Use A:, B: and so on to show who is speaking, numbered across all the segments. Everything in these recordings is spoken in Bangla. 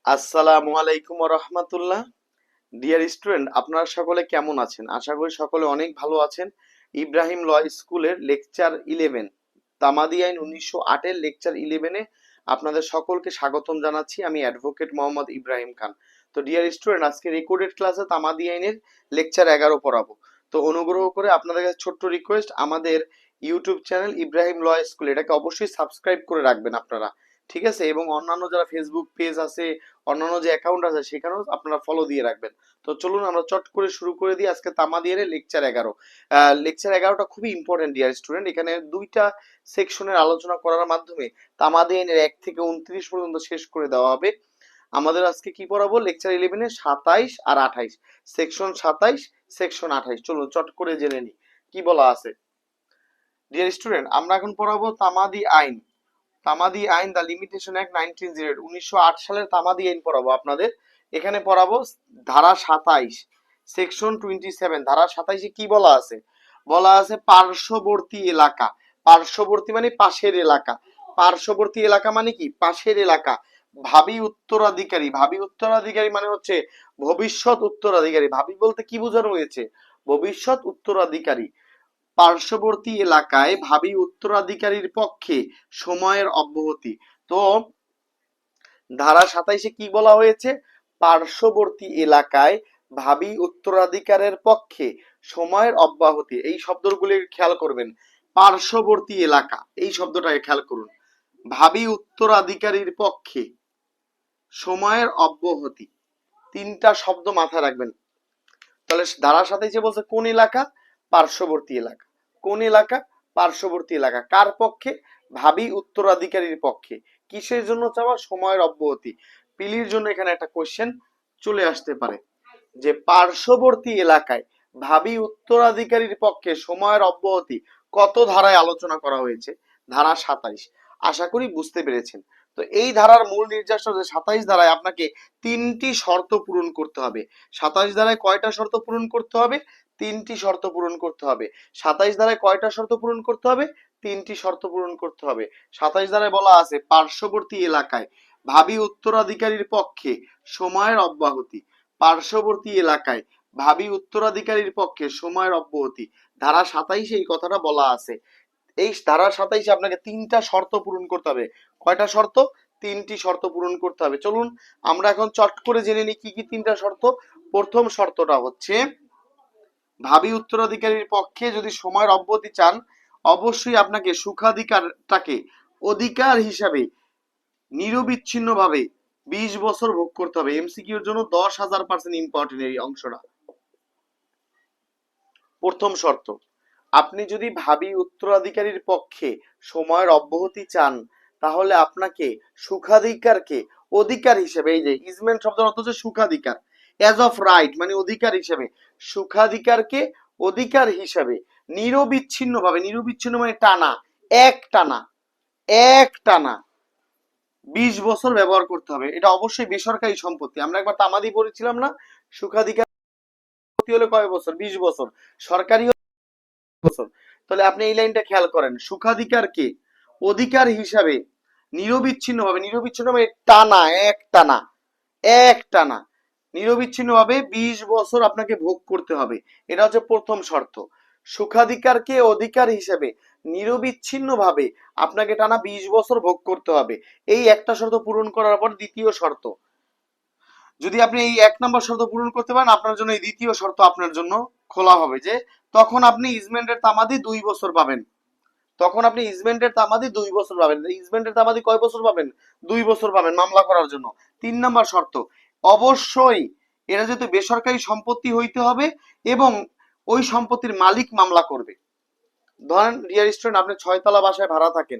A: আসসালামু আলাইকুম ওয়া রাহমাতুল্লাহ। ডিয়ার স্টুডেন্ট, আপনারা সকলে কেমন আছেন? আশা করি সকলে অনেক ভালো আছেন। ইব্রাহিম ল স্কুলের লেকচার 11 তামাদি আইন 1908 এর লেকচার 11 এ আপনাদের সকলকে স্বাগতম জানাচ্ছি। আমি অ্যাডভোকেট মোহাম্মদ ইব্রাহিম খান। তো ডিয়ার স্টুডেন্ট, আজকে রেকর্ডেড ক্লাসে তামাদি আইনের লেকচার 11 পড়াবো। তো অনুগ্রহ করে আপনাদের কাছে ছোট্ট রিকোয়েস্ট, আমাদের YouTube channel Ibrahim law school এটাকে অবশ্যই সাবস্ক্রাইব করে রাখবেন আপনারা, ঠিক আছে? এবং অন্যান্য যারা ফেসবুক পেজ আছে, অন্যান্য যে অ্যাকাউন্ট আছে, সেখানেও আপনারা ফলো দিয়ে রাখবেন। তো চলুন আমরা চট করে শুরু করে দিই আজকে তামাদিয়ানের লেকচার 11। লেকচার 11টা খুবই ইম্পর্টেন্ট ডিয়ার স্টুডেন্ট। এখানে দুইটা সেকশনের আলোচনা করার মাধ্যমে তামাদিয়ানের 1 থেকে 29 পর্যন্ত শেষ করে দেওয়া হবে। আমাদের আজকে কি পড়াবো? লেকচার 11 এ 27 আর 28, সেকশন 27, সেকশন 28। চলুন চট করে জেনে নিই কি বলা আছে। ডিয়ার স্টুডেন্ট, আমরা এখন পড়াবো তামাদি আইন। তামাদি আইন দ্য লিমিটেশন অ্যাক্ট 1908, 1908 সালের তামাদি আইন পড়াবো আপনাদের। এখানে পড়াবো ধারা 27, সেকশন 27। ধারা 27 এ কি বলা আছে? বলা আছে পার্শ্ববর্তী এলাকা। পার্শ্ববর্তী মানে পাশের এলাকা। পার্শ্ববর্তী এলাকা মানে কি? পাশের এলাকা। ভাবি উত্তরাধিকারী। ভাবি উত্তরাধিকারী মানে হচ্ছে ভবিষ্যৎ উত্তরাধিকারী। ভাবি বলতে কি বোঝানো হয়েছে? ভবিষ্যৎ উত্তরাধিকারী। পার্শ্ববর্তী এলাকায় ভাবি উত্তরাধিকারীর পক্ষে সময়ের অব্যাহতি। তো ধারা 27-এ কি বলা হয়েছে? পার্শ্ববর্তী এলাকায় ভাবি উত্তরাধিকারের পক্ষে সময়ের অব্যাহতি। এই শব্দগুলি খেয়াল করবেন। পার্শ্ববর্তী এলাকা, এই শব্দটাকে খেয়াল করুন। ভাবি উত্তরাধিকারীর পক্ষে সময়ের অব্যাহতি, তিনটা শব্দ মাথায় রাখবেন। তাহলে ধারা 27 বলছে কোন এলাকা? পার্শ্ববর্তী এলাকা। কোন এলাকা? পার্শ্ববর্তী এলাকা। কার পক্ষে? ভাবি উত্তরাধিকারীর পক্ষে। কিসের জন্য চাওয়া? সময়ের অব্যাহতি। পিলির জন্য এখানে একটা কোশ্চেন চলে আসতে পারে যে পার্শ্ববর্তী এলাকায় ভাবি উত্তরাধিকারীর পক্ষে সময়ের অব্যাহতি কত ধারায় আলোচনা করা হয়েছে? ধারা 27। আশা করি বুঝতে পেরেছেন। তো এই ধারার মূল নির্দেশ হচ্ছে 27 ধারায় আপনাকে তিনটি শর্ত পূরণ করতে হবে। 27 ধারায় কয়টা শর্ত পূরণ করতে হবে? তিনটি শর্ত পূরণ করতে হবে। 27 ধারায় কয়টা শর্ত পূরণ করতে হবে? তিনটি শর্ত পূরণ করতে হবে। 27 ধারায় বলা আছে পার্শ্ববর্তী এলাকায় ভাবি উত্তরাধিকারীর পক্ষে সময়ের অব্যাহতি। পার্শ্ববর্তী এলাকায় ভাবি উত্তরাধিকারীর পক্ষে সময়ের অব্যাহতি। ধারা 27-এ এই কথাটা বলা আছে। এই ধারা 27-এ আপনাকে তিনটা শর্ত পূরণ করতে হবে। কয়টা শর্ত? তিনটি শর্ত পূরণ করতে হবে। চলুন আমরা এখন চট করে জেনে নিই কি কি তিনটা শর্ত। প্রথম শর্তটা হচ্ছে ভাবি উত্তরাধিকারীর পক্ষে যদি সময়ের অব্যাহতি চান, অবশ্যই আপনাকে সুখাধিকারটাকে অধিকার হিসাবে নিরবিচ্ছিন্নভাবে 20 বছর ভোগ করতে হবে। এমসিকিউর জন্য 10,000% ইম্পর্টেন্ট এই অংশটা। প্রথম শর্ত, আপনি যদি ভাবি উত্তরাধিকারীর পক্ষে সময়ের অব্যাহতি চান, তাহলে আপনাকে সুখাধিকারকে অধিকার হিসেবে, এই যে ইজমেন্ট শব্দের অর্থ হচ্ছে সুখাধিকার, এজ অফ রাইট মানে অধিকার হিসেবে, সুখাধিকারকে অধিকার হিসেবে নিরবিচ্ছিন্ন ভাবে, নিরবিচ্ছিন্ন মানে টানা, এক টানা, এক টানা 20 বছর ব্যবহার করতে হবে। এটা অবশ্যই বেসরকারি সম্পত্তি। আমরা একবার তামাদি পড়েছিলাম না? সুখাধিকার হলে কয় বছর? 20 বছর। সরকারি বছর। তাহলে আপনি এই লাইনটা খেয়াল করেন, সুখাধিকারকে অধিকার হিসাবে নিরবিচ্ছিন্ন ভাবে, নিরবিচ্ছিন্ন ভাবে টানা, এক টানা, এক টানা নিরবিচ্ছিন্ন ভাবে 20 বছর আপনাকে ভোগ করতে হবে। এটা হচ্ছে প্রথম শর্ত। সুখাধিকারকে অধিকার হিসেবে নিরবিচ্ছিন্ন ভাবে আপনাকে টানা 20 বছর ভোগ করতে হবে। এই একটা শর্ত পূরণ করার পর দ্বিতীয় শর্ত, যদি আপনি এই 1 নম্বর শর্ত পূরণ করতে পারেন, আপনার জন্য এই দ্বিতীয় শর্ত আপনার জন্য খোলা হবে যে তখন আপনি ইজমেন্টের তামাদি 2 বছর পাবেন। তখন আপনি ইজমেন্টের তামাদি 2 বছর পাবেন। ইজমেন্টের তামাদি কয় বছর পাবেন? 2 বছর পাবেন মামলা করার জন্য। 3 নম্বর শর্ত, অবশ্যই এটা যেহেতু বেসরকারি সম্পত্তি হইতে হবে এবং ওই সম্পত্তির মালিক মামলা করবে। ধরেন ডিয়ার স্টুডেন্ট, আপনি 6 তলা বাসায় ভাড়া থাকেন,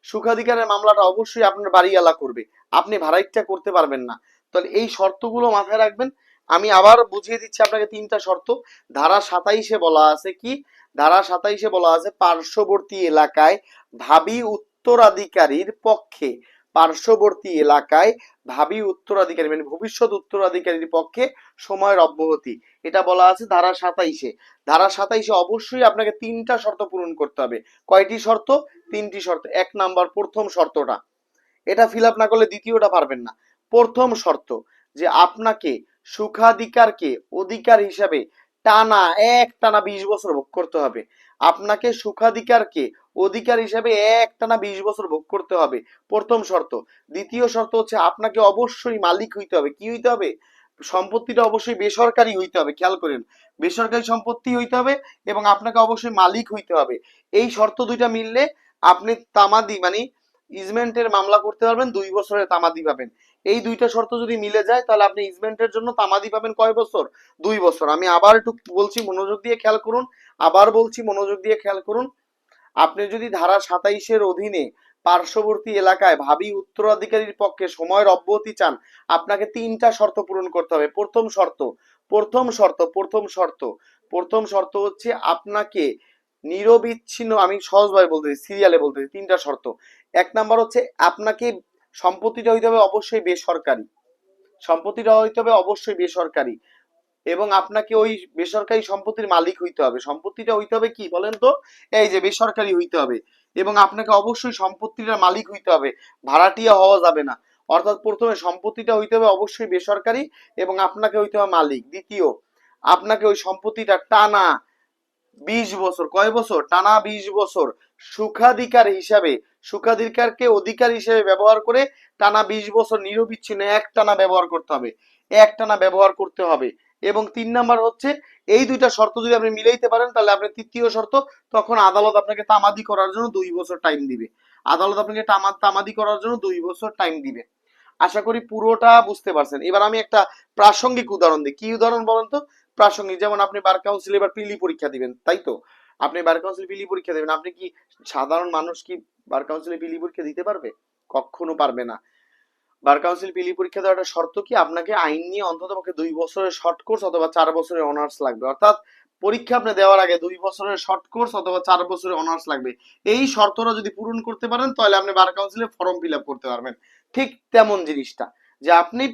A: সুখাধিকারের মামলাটা অবশ্যই আপনার বাড়িওয়ালা করবে, আপনি ভাড়াইটটা করতে পারবেন না। তাহলে এই শর্তগুলো মাথায় রাখবেন। আমি আবার বুঝিয়ে দিচ্ছি আপনাকে তিনটা শর্ত। ধারা 27-এ বলা আছে কি? ধারা 27-এ বলা আছে পার্শ্ববর্তী এলাকায় ভাবি উত্তরাধিকারীর পক্ষে, পার্শ্ববর্তী এলাকায় ভাবি উত্তরাধিকারী মানে ভবিষ্যৎ উত্তরাধিকারীর পক্ষে সময়ের অব্যাহতি। এটা বলা আছে ধারা 27-এ। ধারা 27-এ অবশ্যই আপনাকে তিনটা শর্ত পূরণ করতে হবে। কয়টি শর্ত? তিনটি শর্ত। 1 নাম্বার প্রথম শর্তটা, এটা ফিল আপ না করলে দ্বিতীয়টা পারবেন না। প্রথম শর্ত যে আপনাকে সুখাধিকারকে অধিকার হিসাবে টানা একটানা 20 বছর ভোগ করতে হবে। আপনাকে সুখাধিকারকে অধিকার হিসাবে একটানা 20 বছর ভোগ করতে হবে, প্রথম শর্ত। দ্বিতীয় শর্ত হচ্ছে আপনাকে অবশ্যই মালিক হইতে হবে। কি হইতে হবে? সম্পত্তিটা অবশ্যই বেসরকারি হইতে হবে, খেয়াল করেন, বেসরকারি সম্পত্তি হইতে হবে এবং আপনাকে অবশ্যই মালিক হইতে হবে। এই শর্ত দুইটা মিললে আপনি তামাদি মানে ইজমেন্টের মামলা করতে পারবেন, 2 বছরের তামাদি পাবেন। এই দুইটা শর্ত যদি মিলে যায় তাহলে আপনি ইজমেন্টের জন্য তামাদি পাবেন কয় বছর? 2 বছর। আমি আবার একটু বলছি, মনোযোগ দিয়ে খেয়াল করুন, আবার বলছি মনোযোগ দিয়ে খেয়াল করুন। আপনি যদি ধারা 27-এর অধীনে পার্শ্ববর্তী এলাকায় ভাবী উত্তরাধিকারীর পক্ষে সময়ের অব্যাহতি চান, আপনাকে 3টা শর্ত পূরণ করতে হবে। প্রথম শর্ত হচ্ছে আপনাকে নিরবিচ্ছিন্ন, আমি সহজভাবে বলতেছি, সিরিয়ালে বলতেছি, 3টা শর্ত। 1 নাম্বার হচ্ছে আপনাকে সম্পত্তিটা হইতে হবে অবশ্যই বেসরকারি, সম্পত্তিটা হইতে হবে অবশ্যই বেসরকারি এবং আপনাকে ওই বেসরকারি সম্পত্তির মালিক হইতে হবে। সম্পত্তিটা হইতে হবে কি বলেন তো? এই যে বেসরকারি হইতে হবে এবং আপনাকে অবশ্যই সম্পত্তিটার মালিক হইতে হবে, ভাড়াটিয়া হওয়া যাবে না। অর্থাৎ প্রথমে সম্পত্তিটা হইতে হবে অবশ্যই বেসরকারি এবং আপনাকে হইতে হবে মালিক। দ্বিতীয়, আপনাকে ওই সম্পত্তিটা টানা 20 বছর, কয় বছর? টানা 20 বছর সুখাধিকার হিসাবে, সুখাধিকারকে অধিকার হিসেবে ব্যবহার করে টানা 20 বছর নিরবিচ্ছিন্ন একটানা ব্যবহার করতে হবে, একটানা ব্যবহার করতে হবে। এবং 3 নাম্বার হচ্ছে এই দুইটা শর্ত যদি আপনি মিলাইতে পারেন তাহলে আপনি তৃতীয় শর্ত, তখন আদালত আপনাকে তামাদি করার জন্য 2 বছর টাইম দিবে। আদালত আপনাকে তামাদি করার জন্য 2 বছর টাইম দিবে। আশা করি পুরোটা বুঝতে পারছেন। এবার আমি একটা প্রাসঙ্গিক উদাহরণ দিই। কি উদাহরণ বলেন তো? প্রাসঙ্গিক, যেমন আপনি বার কাউন্সিল এবার পিলি পরীক্ষা দিবেন, তাই তো? আপনি বার কাউন্সিল পিলি পরীক্ষা দিবেন, আপনি কি, সাধারণ মানুষ কি বার কাউন্সিলে পিলি পরীক্ষা দিতে পারবে? কখনো পারবে না। বার কাউন্সিল পিলি পরীক্ষা দেওয়ার একটা শর্ত কি? আপনাকে আইন নিয়ে অন্তত পক্ষে 2 বছরের শর্ট কোর্স অথবা 4 বছরের অনার্স লাগবে। অর্থাৎ পরীক্ষা আপনি দেওয়ার আগে 2 বছরের শর্ট কোর্স অথবা 4 বছরের অনার্স লাগবে। এই শর্তটা যদি পূরণ করতে পারেন তাহলে আপনি বার কাউন্সিলে ফর্ম ফিল আপ করতে পারবেন। ঠিক তেমন জিনিসটা, যে আপনি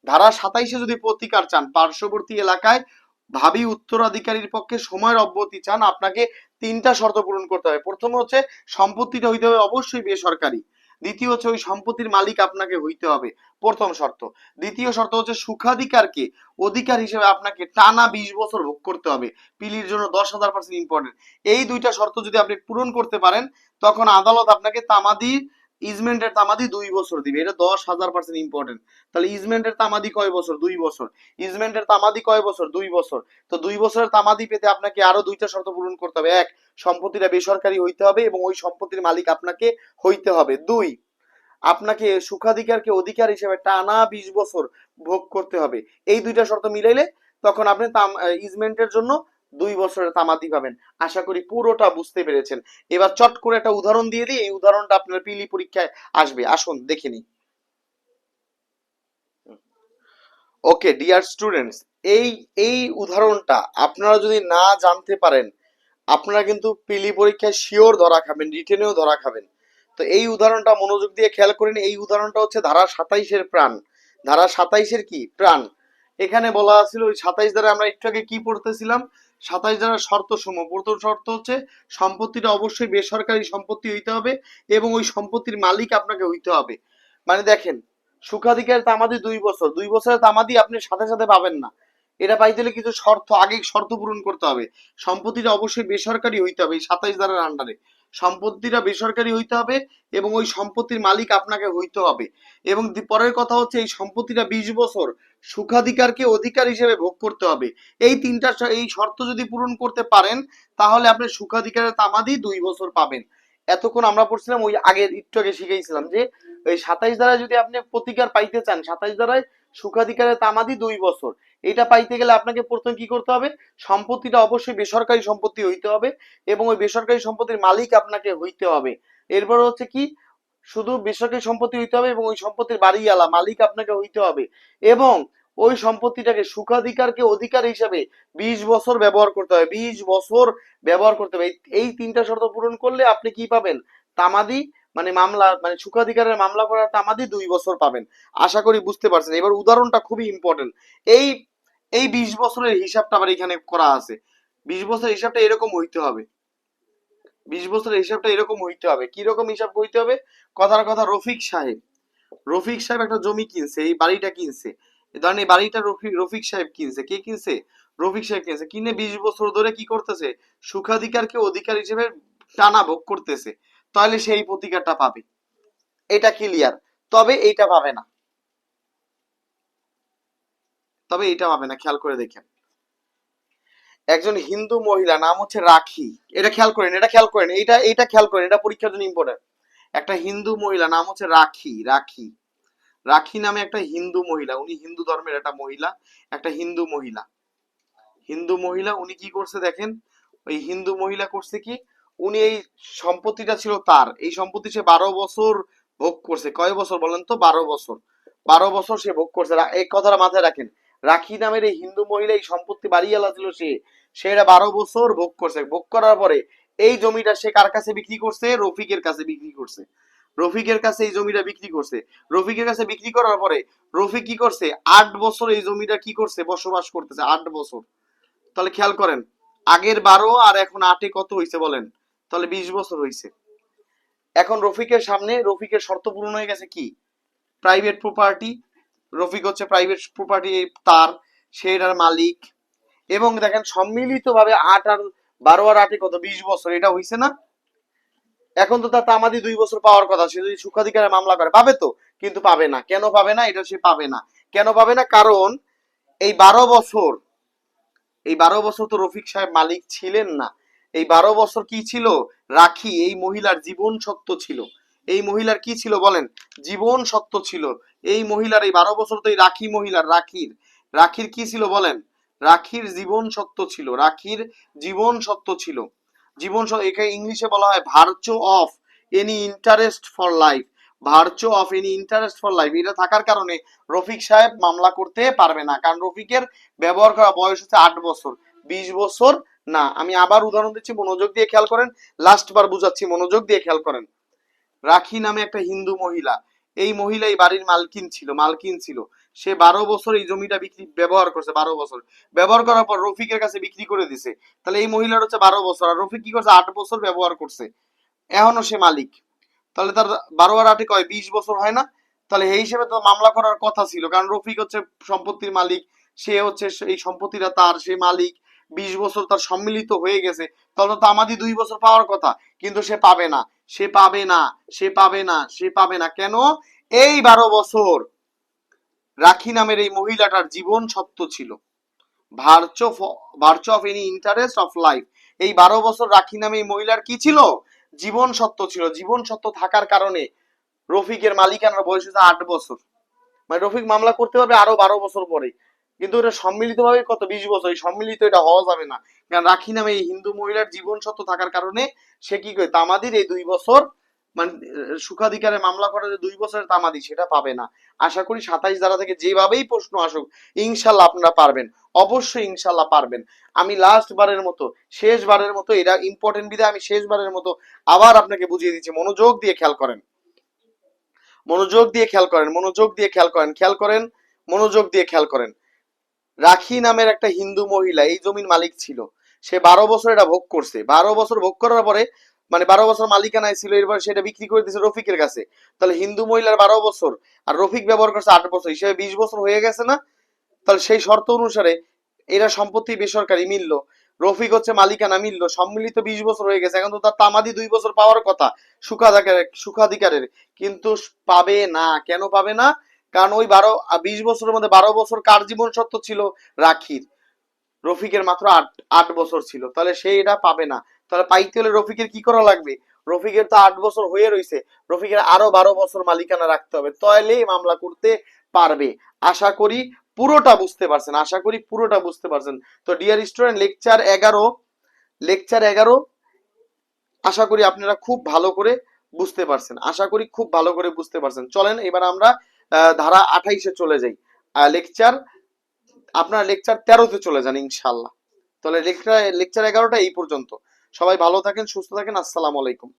A: ধারা 27-এ যদি প্রতিকার চান, পার্শ্ববর্তী এলাকায় ভাবী উত্তরাধিকারীর পক্ষে সময়ের অব্যাহতি চান, আপনাকে 3টা শর্ত পূরণ করতে হবে। প্রথম হচ্ছে সম্পত্তিটা হইতে হবে অবশ্যই বেসরকারি। দ্বিতীয় হচ্ছে ওই সম্পত্তির মালিক আপনাকে হইতে হবে, প্রথম শর্ত। দ্বিতীয় শর্ত হচ্ছে সুখাধিকারকে অধিকার হিসেবে আপনাকে টানা 20 বছর ভোগ করতে হবে। পিলির জন্য 10,000% ইম্পর্টেন্ট। এই দুইটা শর্ত যদি আপনি পূরণ করতে পারেন তখন আদালত আপনাকে তামাদি, ইজমেন্টের তামাদি 2 বছর দিবে। এটা 10,000% ইম্পর্টেন্ট। তাহলে ইজমেন্টের তামাদি কয় বছর? 2 বছর। ইজমেন্টের তামাদি কয় বছর? 2 বছর। তো 2 বছরের তামাদি পেতে আপনাকে আরো 2টা শর্ত পূরণ করতে হবে। 1, সম্পত্তিটা বেসরকারি হইতে হবে এবং ওই সম্পত্তির মালিক আপনাকে হইতে হবে। 2, আপনাকে সুখাধিকারকে অধিকার হিসেবে টানা 20 বছর ভোগ করতে হবে। এই দুইটা শর্ত মিলাইলে তখন আপনি ইজমেন্টের জন্য 2 বছরের তামাদি পাবেন। আশা করি পুরোটা বুঝতে পেরেছেন। এবার চট করে একটা উদাহরণ দিয়ে দিই, এই উদাহরণটা আপনার পিলি পরীক্ষায় আসবে। আসুন দেখে নিই। ওকে ডিয়ার স্টুডেন্টস, এই এই উদাহরণটা আপনারা যদি না জানতে পারেন আপনারা কিন্তু পিলি পরীক্ষায় শিওর ধরা খাবেন, রিটেনেও ধরা খাবেন। তো এই উদাহরণটা মনোযোগ দিয়ে খেয়াল করেন। এই উদাহরণটা হচ্ছে ধারা 27-এর প্রাণ। ধারা 27-এর কি প্রাণ? এখানে বলা ছিল ওই 27 দ্বারা আমরা একটু আগে কি পড়তেছিলাম? 27 দ্বারা শর্ত সমূহ। প্রথম শর্ত হচ্ছে সম্পত্তিটা অবশ্যই বেসরকারি সম্পত্তি হইতে হবে এবং ওই সম্পত্তির মালিক আপনাকে হইতে হবে। মানে দেখেন, সুখাধিকার তামাদি 2 বছর, 2 বছরের তামাদি আপনি সাথে সাথে পাবেন না। এটা পাইতে হলে কিছু শর্ত, আগে শর্ত পূরণ করতে হবে। সম্পত্তিটা অবশ্যই বেসরকারি হইতে হবে, এই 27 ধারার আন্ডারে সম্পত্তিটা বেসরকারি হইতে হবে এবং ওই সম্পত্তির মালিক আপনাকে হইতে হবে। এবং পরের কথা হচ্ছে এই সম্পত্তিটা 20 বছর সুখাধিকারকে অধিকার হিসেবে ভোগ করতে হবে। এই 3টা এই শর্ত যদি পূরণ করতে পারেন তাহলে আপনি সুখাধিকারের তামাদি 2 বছর পাবেন। এতক্ষণ আমরা পড়ছিলাম, ওই আগে একটু আগে শিখেছিলাম যে ওই 27 ধারায় যদি আপনি প্রতিকার পাইতে চান, 27 ধারায় সুখাধিকারের তামাদি 2 বছর, এটা পাইতে গেলে আপনাকে প্রথমে কি করতে হবে? সম্পত্তিটা অবশ্যই বেসরকারি সম্পত্তি হইতে হবে এবং ওই বেসরকারি সম্পত্তির মালিক আপনাকে হইতে হবে। এরপর হচ্ছে কি, শুধু বেসরকারি সম্পত্তি হইতে হবে এবং ওই সম্পত্তির বাড়িওয়ালা মালিক আপনাকে হইতে হবে এবং ওই সম্পত্তিটাকে সুখাধিকারকে অধিকার হিসেবে 20 বছর ব্যবহার করতে হবে, 20 বছর ব্যবহার করতে হবে। এই 3টা শর্ত পূরণ করলে আপনি কি পাবেন? তামাদি মানে মামলা, মানে সুখাধিকারের মামলা করার তামাদি 2 বছর পাবেন। আশা করি বুঝতে পারছেন। এবার উদাহরণটা খুবই ইম্পর্টেন্ট। এই এই 20 বছরের হিসাবটা আবার এখানে করা আছে। 20 বছরের হিসাবটা এরকম হইতে হবে। 20 বছরের হিসাবটা এরকম হইতে হবে। কি রকম হিসাব হইতে হবে? কথার কথা, রফিক সাহেব রফিক সাহেব একটা জমি কিনছে, এই বাড়িটা কিনছে, ধরেন এই বাড়িটা রফিক সাহেব কিনছে। কে কিনছে? রফিক সাহেব কিনছে। কিনে 20 বছর ধরে কি করতেছে? সুখাধিকারকে অধিকার হিসেবে টানা ভোগ করতেছে। তাহলে সেই প্রতিকারটা পাবে, এটা ক্লিয়ার। তবে এইটা পাবে না, তবে এইটা পাবে না। খেয়াল করে দেখেন, একজন হিন্দু মহিলা, নাম হচ্ছে রাখি। এটা খেয়াল করেন, এটা খেয়াল করেন, এইটা খেয়াল করেন, এটা পরীক্ষার জন্য ইম্পর্টেন্ট। একটা হিন্দু মহিলা, নাম হচ্ছে রাখি। রাখি, রাখি নামে একটা হিন্দু মহিলা, উনি হিন্দু ধর্মের একটা মহিলা, একটা হিন্দু মহিলা। হিন্দু মহিলা উনি কি করছে দেখেন, ওই হিন্দু মহিলা করছে কি, উনি এই সম্পত্তিটা ছিল তার, এই সম্পত্তি সে 12 বছর ভোগ করছে। কয় বছর বলেন তো? 12 বছর। 12 বছর সে ভোগ করছে। এই কথাটা মাথায় রাখেন, রাখি নামের এই হিন্দু মহিলা এই সম্পত্তি বাড়িওয়ালা ছিল, সে এটা 12 বছর ভোগ করছে। ভোগ করার পরে এই জমিটা সে কার কাছে বিক্রি করছে? রফিকের কাছে বিক্রি করছে। রফিকের কাছে এই জমিটা বিক্রি করছে। রফিকের কাছে বিক্রি করার পরে রফিক কি করছে? 8 বছর এই জমিটা কি করছে? বসবাস করতেছে 8 বছর। তাহলে খেয়াল করেন, আগের 12 আর এখন 8-এ কত হয়েছে বলেন? তাহলে 20 বছর হয়েছে। এখন রফিকের সামনে রফিকের শর্ত পূরণ হয়ে গেছে কি? Private property. রফিক হচ্ছে প্রাইভেট প্রপার্টি তার, সে এটার মালিক। এবং দেখেন সম্মিলিত ভাবে 8 আর 12 আর 8-এ কত? 20 বছর। এটা হয়েছে না? এখন তো তার তামাদি 2 বছর পাওয়ার কথা। সে যদি সুখাধিকারের মামলা করে পাবে তো, কিন্তু পাবে না। কেন পাবে না? এটা সে পাবে না। কেন পাবে না? কারণ এই 12 বছর, এই 12 বছর তো রফিক সাহেব মালিক ছিলেন না। এই 12 বছর কি ছিল? রাখি এই মহিলার জীবন সত্য ছিল। এই মহিলার কি ছিল বলেন? জীবন সত্য ছিল। এই মহিলার এই 12 বছর তো এই রাখি মহিলার, রাখির, রাখির কি ছিল বলেন? রাখির জীবন সত্য ছিল। রাখির জীবন সত্য ছিল। জীবন সত্য, এখানে ইংলিশে বলা হয় virtue of any interest for life. Virtue of any interest for life, এটা থাকার কারণে রফিক সাহেব মামলা করতে পারবে না। কারণ রফিকের ব্যবহার করা বয়স হচ্ছে 8 বছর, 20 বছর না। আমি আবার উদাহরণ দিচ্ছি, মনোযোগ দিয়ে খেয়াল করেন। লাস্ট বার বুঝাচ্ছি, মনোযোগ দিয়ে খেয়াল করেন। রাখি নামে একটা হিন্দু মহিলা, এই মহিলা এই বাড়ির মালকিন ছিল। সে 12 বছর এই জমিটা ব্যবহার করছে। 12 বছর ব্যবহার করার পর রফিকের কাছে বিক্রি করে দিছে। তাহলে এই মহিলার হচ্ছে 12 বছর, আর রফিক কি করছে? 8 বছর ব্যবহার করছে। এখনো সে মালিক। তাহলে তার 12 আর 8-এ কয়? 20 বছর হয় না? তাহলে এই হিসেবে তো মামলা করার কথা ছিল, কারণ রফিক হচ্ছে সম্পত্তির মালিক, সে হচ্ছে এই সম্পত্তিটা তার, সে মালিক। 20 বছর তার সম্মিলিত হয়ে গেছে। তাহলে তো আমাদের 2 বছর পাওয়ার কথা, কিন্তু সে পাবে না। সে পাবে না, সে পাবে না, সে পাবে না। কেন? এই 12 বছর রাখি নামের এই মহিলাটার জীবন সত্য ছিল। Virtue virtue of any interest of life, এই 12 বছর রাখি নামে এই মহিলার কি ছিল? জীবন সত্য ছিল। জীবন সত্য থাকার কারণে রফিকের মালিকানার বয়স হচ্ছে 8 বছর। মানে রফিক মামলা করতে পারবে আরো 12 বছর পরে, কিন্তু এটা সম্মিলিত ভাবে কত? 20 বছর। এই সম্মিলিত এটা হওয়া যাবে না, কারণ রাখি নামে এই হিন্দু মহিলার জীবন সত্য থাকার কারণে সে কি করে? তামাদির এই 2 বছর, মানে সুখাধিকারে মামলা করে যে 2 বছরের তামাদি, সেটা পাবে না। আশা করি 27 ধারা থেকে যেভাবেই প্রশ্ন আসুক ইনশাল্লাহ আপনারা পারবেন, অবশ্যই ইনশাল্লাহ পারবেন। আমি লাস্ট বারের মতো, শেষবারের মতো, এটা ইম্পর্টেন্ট বিধায় আমি শেষবারের মতো আবার আপনাকে বুঝিয়ে দিচ্ছি। মনোযোগ দিয়ে খেয়াল করেন, মনোযোগ দিয়ে খেয়াল করেন, মনোযোগ দিয়ে খেয়াল করেন, খেয়াল করেন, মনোযোগ দিয়ে খেয়াল করেন। রাখি নামের একটা হিন্দু মহিলা এই জমির মালিক ছিল। সে 12 বছর এটা ভোগ করছে। 12 বছর ভোগ করার পরে, মানে 12 বছর মালিকানায় ছিল, এরপর সেটা বিক্রি করে দিয়েছে রফিকের কাছে। তাহলে হিন্দু মহিলার 12 বছর, আর রফিক ব্যবহার করছে 8 বছর, হিসেবে 20 বছর হয়ে গেছে না? তাহলে সেই শর্ত অনুসারে এরা সম্পত্তি বেসরকারি মিললো, রফিক হচ্ছে মালিকানা মিললো, সম্মিলিত 20 বছর হয়ে গেছে। এখন তো তার তামাদি 2 বছর পাওয়ার কথা সুখাধিকারের, কিন্তু পাবে না। কেন পাবে না? কারণ ওই 20 বছরের মধ্যে 12 বছর কার জীবন সত্য ছিল? রাখির। রফিকের মাত্র 8 বছর ছিল। তাহলে সে এটা পাবে না। তাহলে পাইতে হলে রফিকের কি করা লাগবে? রফিকের তো 8 বছর হয়ে রয়েছে, রফিকের আরো 12 বছর মালিকানা রাখতে হবে, তাহলে মামলা করতে পারবে। আশা করি পুরোটা বুঝতে পারছেন, আশা করি পুরোটা বুঝতে পারছেন। তো ডিয়ার স্টুডেন্ট, লেকচার 11 আশা করি আপনারা খুব ভালো করে বুঝতে পারছেন, আশা করি খুব ভালো করে বুঝতে পারছেন। চলেন এবার আমরা ধারা 28-এ চলে যাই। লেকচার আপনার লেকচার 13-তে চলে যান ইনশাল্লাহ। তাহলে লেকচার 11টা এই পর্যন্ত। সবাই ভালো থাকেন, সুস্থ থাকেন। আসসালামু আলাইকুম।